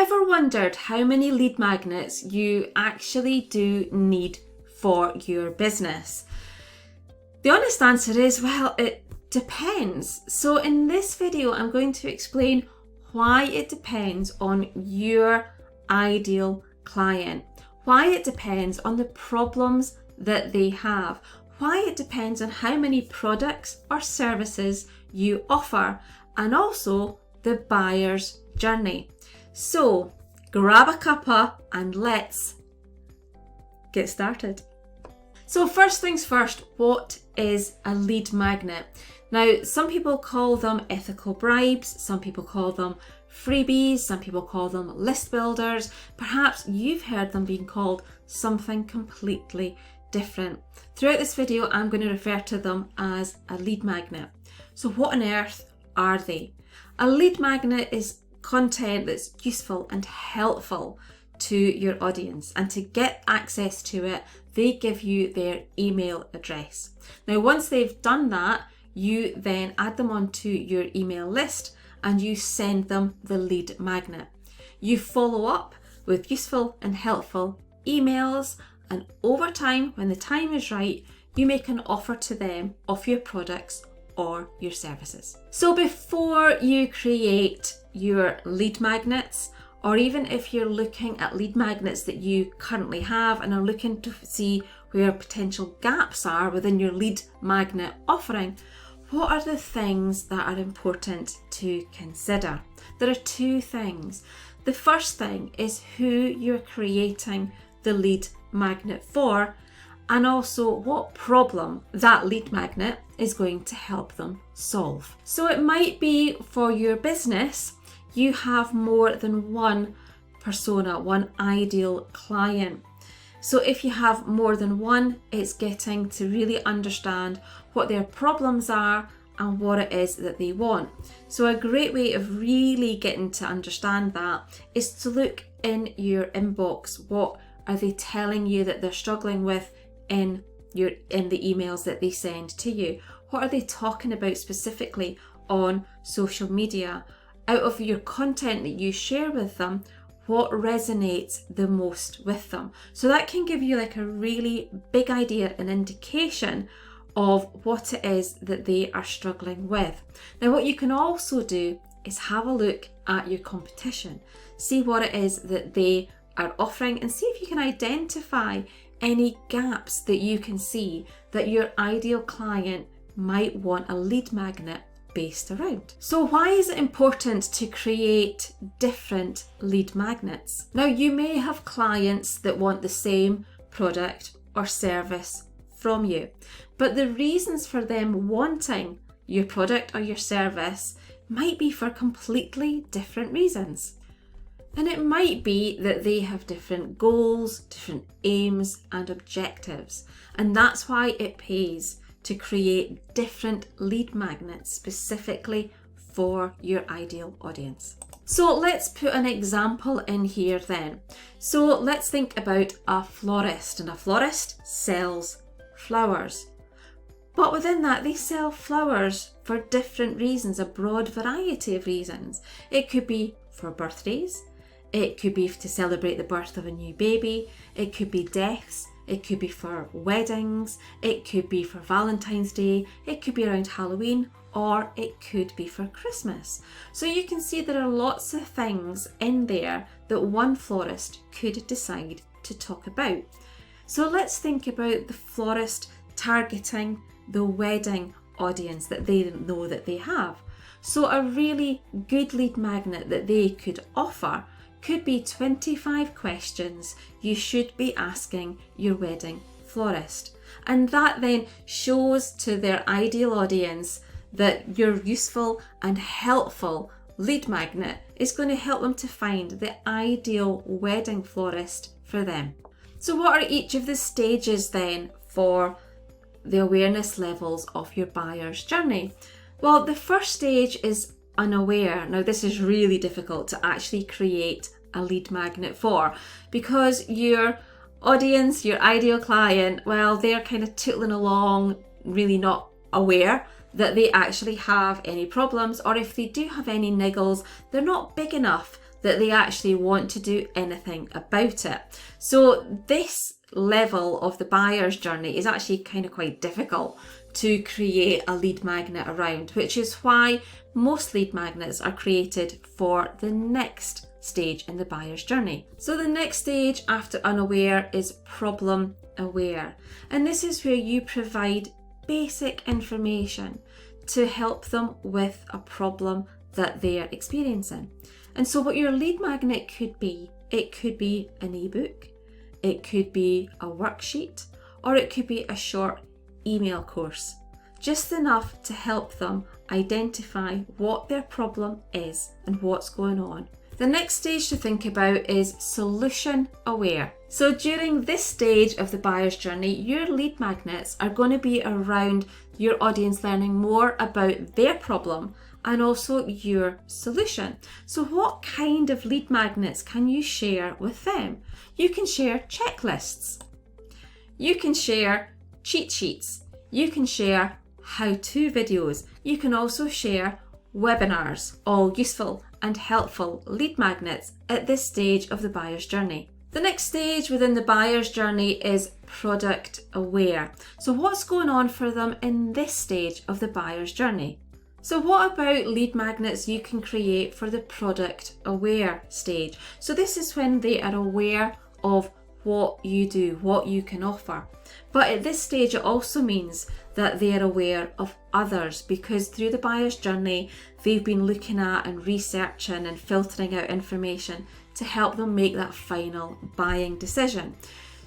ever wondered how many lead magnets you actually do need for your business? The honest answer is, well, it depends. So in this video, I'm going to explain why it depends on your ideal client, why it depends on the problems that they have, why it depends on how many products or services you offer, and also the buyer's journey. So grab a cuppa and let's get started. So first things first, what is a lead magnet? Now, some people call them ethical bribes, some people call them freebies, some people call them list builders. Perhaps you've heard them being called something completely different. Throughout this video, I'm going to refer to them as a lead magnet. So what on earth are they? A lead magnet is content that's useful and helpful to your audience, and to get access to it, they give you their email address. Now, once they've done that, you then add them onto your email list and you send them the lead magnet. You follow up with useful and helpful emails, and over time, when the time is right, you make an offer to them of your products or your services. So before you create your lead magnets, or even if you're looking at lead magnets that you currently have and are looking to see where potential gaps are within your lead magnet offering, what are the things that are important to consider? There are two things. The first thing is who you're creating the lead magnet for, and also what problem that lead magnet is going to help them solve. So it might be for your business, you have more than one persona, one ideal client. So if you have more than one, it's getting to really understand what their problems are and what it is that they want. So a great way of really getting to understand that is to look in your inbox. What are they telling you that they're struggling with in the emails that they send to you? What are they talking about specifically on social media? Out of your content that you share with them, what resonates the most with them? So that can give you like a really big idea, an indication of what it is that they are struggling with. Now, what you can also do is have a look at your competition, see what it is that they are offering, and see if you can identify any gaps that you can see that your ideal client might want a lead magnet based around. So why is it important to create different lead magnets? Now, you may have clients that want the same product or service from you, but the reasons for them wanting your product or your service might be for completely different reasons. And it might be that they have different goals, different aims and objectives, and that's why it pays to create different lead magnets specifically for your ideal audience. So let's put an example in here then. So let's think about a florist, and a florist sells flowers. But within that, they sell flowers for different reasons, a broad variety of reasons. It could be for birthdays, it could be to celebrate the birth of a new baby, it could be deaths, it could be for weddings, it could be for Valentine's Day, it could be around Halloween, or it could be for Christmas. So you can see there are lots of things in there that one florist could decide to talk about. So let's think about the florist targeting the wedding audience that they know that they have. So a really good lead magnet that they could offer could be 25 questions you should be asking your wedding florist. And that then shows to their ideal audience that your useful and helpful lead magnet is going to help them to find the ideal wedding florist for them. So what are each of the stages then for the awareness levels of your buyer's journey? Well, the first stage is unaware. Now, this is really difficult to actually create a lead magnet for, because your audience, your ideal client, well, they're kind of tootling along, really not aware that they actually have any problems, or if they do have any niggles, they're not big enough that they actually want to do anything about it. So this level of the buyer's journey is actually kind of quite difficult to create a lead magnet around, which is why most lead magnets are created for the next stage in the buyer's journey. So the next stage after unaware is problem aware. And this is where you provide basic information to help them with a problem that they are experiencing. And so what your lead magnet could be, it could be an ebook, it could be a worksheet, or it could be a short email course. Just enough to help them identify what their problem is and what's going on. The next stage to think about is solution aware. So during this stage of the buyer's journey, your lead magnets are going to be around your audience learning more about their problem and also your solution. So what kind of lead magnets can you share with them? You can share checklists. You can share cheat sheets. You can share how-to videos. You can also share webinars, all useful and helpful lead magnets at this stage of the buyer's journey. The next stage within the buyer's journey is product aware. So what's going on for them in this stage of the buyer's journey? So what about lead magnets you can create for the product aware stage? So this is when they are aware of what you do, what you can offer. But at this stage, it also means that they are aware of others, because through the buyer's journey, they've been looking at and researching and filtering out information to help them make that final buying decision.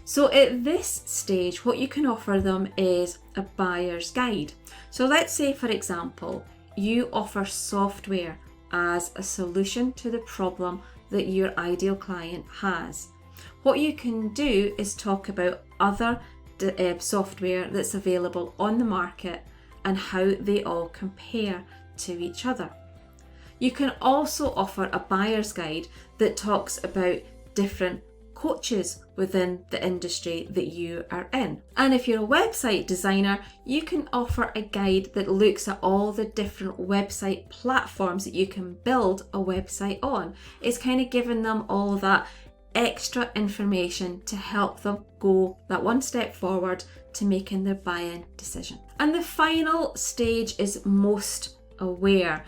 So at this stage, what you can offer them is a buyer's guide. So let's say, for example, you offer software as a solution to the problem that your ideal client has. What you can do is talk about other software that's available on the market and how they all compare to each other. You can also offer a buyer's guide that talks about different coaches within the industry that you are in. And if you're a website designer, you can offer a guide that looks at all the different website platforms that you can build a website on. It's kind of giving them all that extra information to help them go that one step forward to making their buying decision. And the final stage is most aware.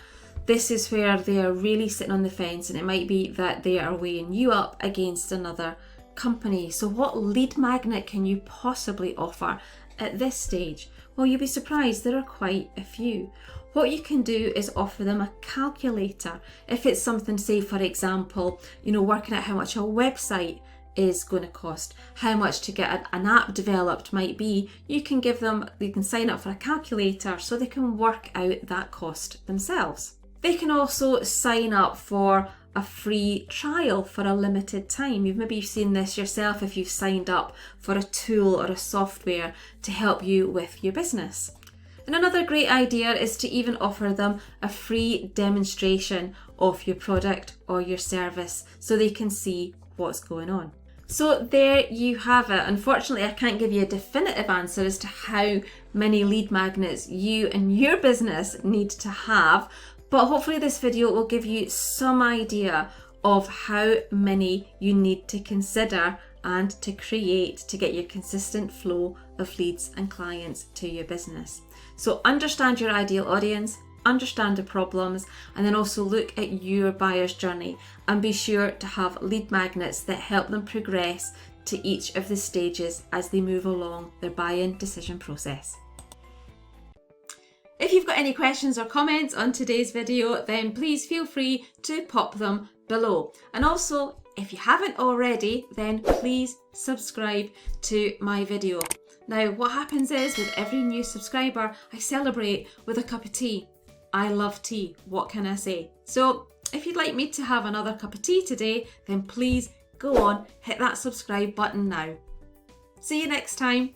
This is where they are really sitting on the fence, and it might be that they are weighing you up against another company. So what lead magnet can you possibly offer at this stage? Well, you'll be surprised, there are quite a few. What you can do is offer them a calculator. If it's something, say for example, working out how much a website is going to cost, how much to get an app developed might be, you can sign up for a calculator so they can work out that cost themselves. They can also sign up for a free trial for a limited time. You've seen this yourself if you've signed up for a tool or a software to help you with your business. And another great idea is to even offer them a free demonstration of your product or your service so they can see what's going on. So there you have it. Unfortunately, I can't give you a definitive answer as to how many lead magnets you and your business need to have, but hopefully this video will give you some idea of how many you need to consider and to create to get your consistent flow of leads and clients to your business. So understand your ideal audience, understand the problems, and then also look at your buyer's journey and be sure to have lead magnets that help them progress to each of the stages as they move along their buying decision process. If you've got any questions or comments on today's video, then please feel free to pop them below. And also, if you haven't already, then please subscribe to my video. Now, what happens is with every new subscriber, I celebrate with a cup of tea. I love tea, what can I say? So if you'd like me to have another cup of tea today, then please go on, hit that subscribe button now. See you next time.